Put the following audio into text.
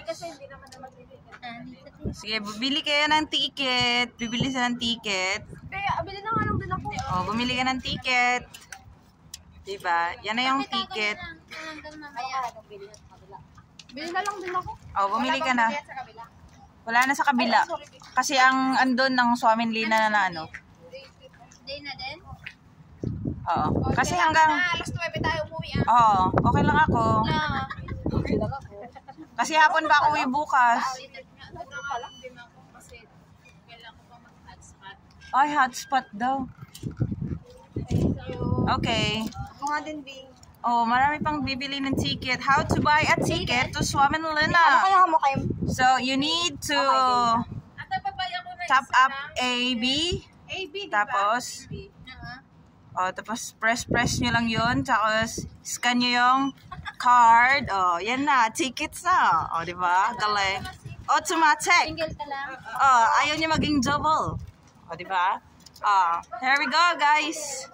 Kasi hindi naman na magbibigay. Sige, bibili kayo ng ticket. Bibili sila ng ticket. Kaya, bili na nga lang din ako. Oh, bumili ka ng ticket. Diba? Yan na yung ticket. Bili na lang din ako. Oh, bumili ka na. Wala na sa kabila. Kasi ang andon ng Swamin Lina na ano. Day na din? Oo. Kasi hanggang... Alas 9 tayo umuwi ah. Oo. Okay lang ako. Okay lang ako. Kasi hapon pa ako uwi bukas. Ito pa lang din ako kasi kailangan ko pa mag-hotspot. Ay, hotspot daw. Okay. Ako nga din, Bing. Oh, marami pang bibili ng ticket. How to buy a ticket to Swamin Ano Lina? kaya mo kayo? So, you need to Ate, babaya ko na tap up AB. AB, Tapos, tapos press nyo lang yun. Tapos, scan nyo yung card. Oh, yan na. Tickets na. Oh, di ba? Galing. Automatic. Single ka lang. Oh, ayaw nyo maging double. Oh, di ba? Here we go, guys.